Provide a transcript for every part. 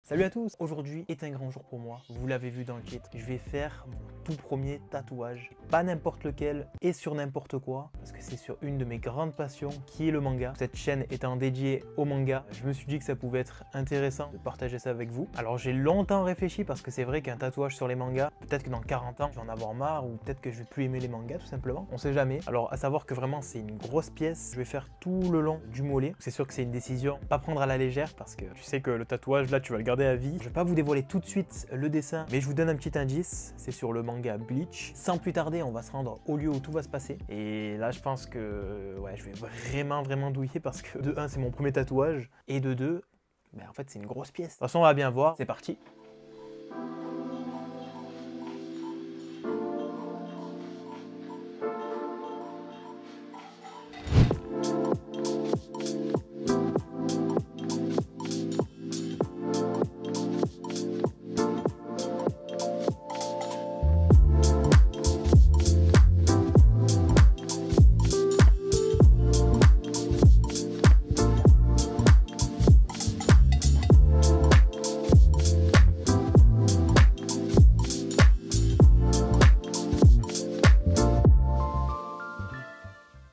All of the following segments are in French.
Salut à tous, aujourd'hui est un grand jour pour moi, vous l'avez vu dans le titre, je vais faire mon tout premier tatouage, pas n'importe lequel et sur n'importe quoi, parce que c'est sur une de mes grandes passions qui est le manga. Cette chaîne étant dédiée au manga, je me suis dit que ça pouvait être intéressant de partager ça avec vous. Alors j'ai longtemps réfléchi parce que c'est vrai qu'un tatouage sur les mangas, peut-être que dans 40 ans je vais en avoir marre ou peut-être que je vais plus aimer les mangas tout simplement, on sait jamais. Alors à savoir que vraiment c'est une grosse pièce, je vais faire tout le long du mollet, c'est sûr que c'est une décision pas prendre à la légère parce que tu sais que le tatouage là tu vas le garder à vie. Je vais pas vous dévoiler tout de suite le dessin, mais je vous donne un petit indice, c'est sur le manga Bleach. Sans plus tarder, on va se rendre au lieu où tout va se passer. Et là, je pense que ouais, je vais vraiment douiller parce que de 1, c'est mon premier tatouage, et de 2, ben, en fait, c'est une grosse pièce. De toute façon, on va bien voir, c'est parti.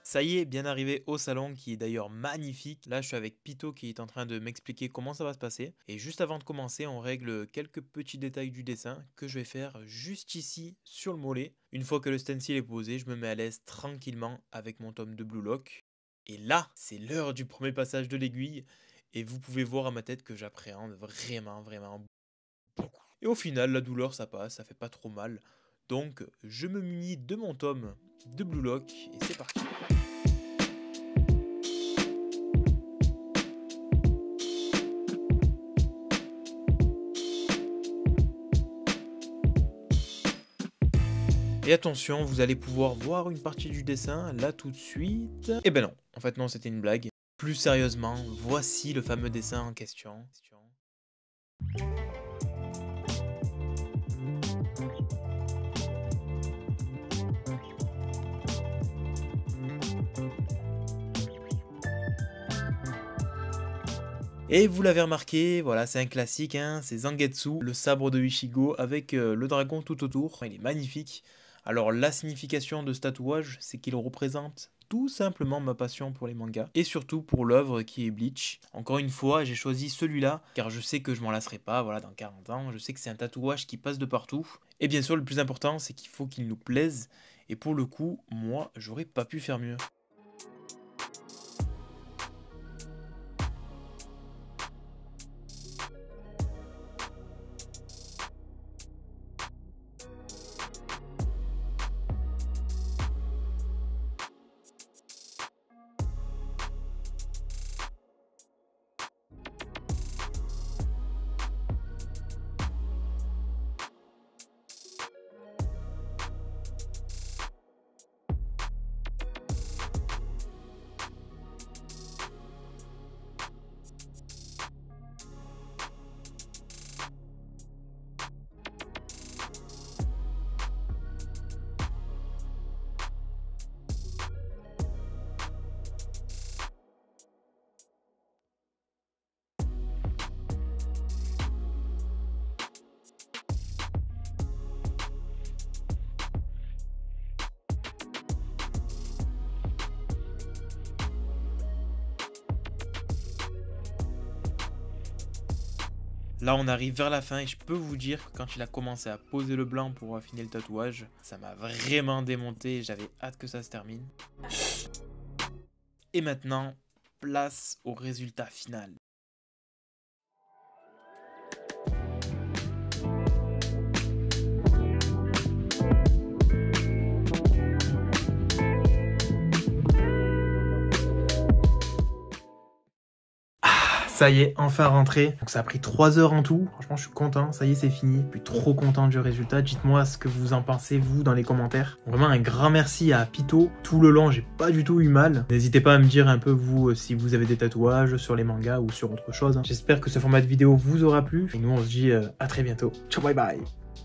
Ça y est, bien arrivé au salon qui est d'ailleurs magnifique. Là, je suis avec Pito qui est en train de m'expliquer comment ça va se passer. Et juste avant de commencer, on règle quelques petits détails du dessin que je vais faire juste ici sur le mollet. Une fois que le stencil est posé, je me mets à l'aise tranquillement avec mon tome de Blue Lock. Et là, c'est l'heure du premier passage de l'aiguille. Et vous pouvez voir à ma tête que j'appréhende vraiment beaucoup. Et au final, la douleur, ça passe, ça fait pas trop mal. Donc, je me munis de mon tome de Blue Lock et c'est parti. Et attention, vous allez pouvoir voir une partie du dessin là tout de suite. Eh ben non, en fait non, c'était une blague. Plus sérieusement, voici le fameux dessin en question. Et vous l'avez remarqué, voilà, c'est un classique, hein, c'est Zangetsu, le sabre de Ichigo avec le dragon tout autour. Il est magnifique. Alors la signification de ce tatouage, c'est qu'il représente tout simplement ma passion pour les mangas et surtout pour l'œuvre qui est Bleach. Encore une fois, j'ai choisi celui-là car je sais que je m'en lasserai pas, voilà, dans 40 ans. Je sais que c'est un tatouage qui passe de partout. Et bien sûr, le plus important, c'est qu'il faut qu'il nous plaise. Et pour le coup, moi, j'aurais pas pu faire mieux. Là, on arrive vers la fin et je peux vous dire que quand il a commencé à poser le blanc pour affiner le tatouage, ça m'a vraiment démonté et j'avais hâte que ça se termine. Et maintenant, place au résultat final. Ça y est, enfin rentré. Donc ça a pris 3 heures en tout. Franchement, je suis content. Ça y est, c'est fini. Je suis trop content du résultat. Dites-moi ce que vous en pensez, vous, dans les commentaires. Vraiment un grand merci à Pito. Tout le long, j'ai pas du tout eu mal. N'hésitez pas à me dire un peu, vous, si vous avez des tatouages sur les mangas ou sur autre chose. J'espère que ce format de vidéo vous aura plu. Et nous, on se dit à très bientôt. Ciao, bye bye.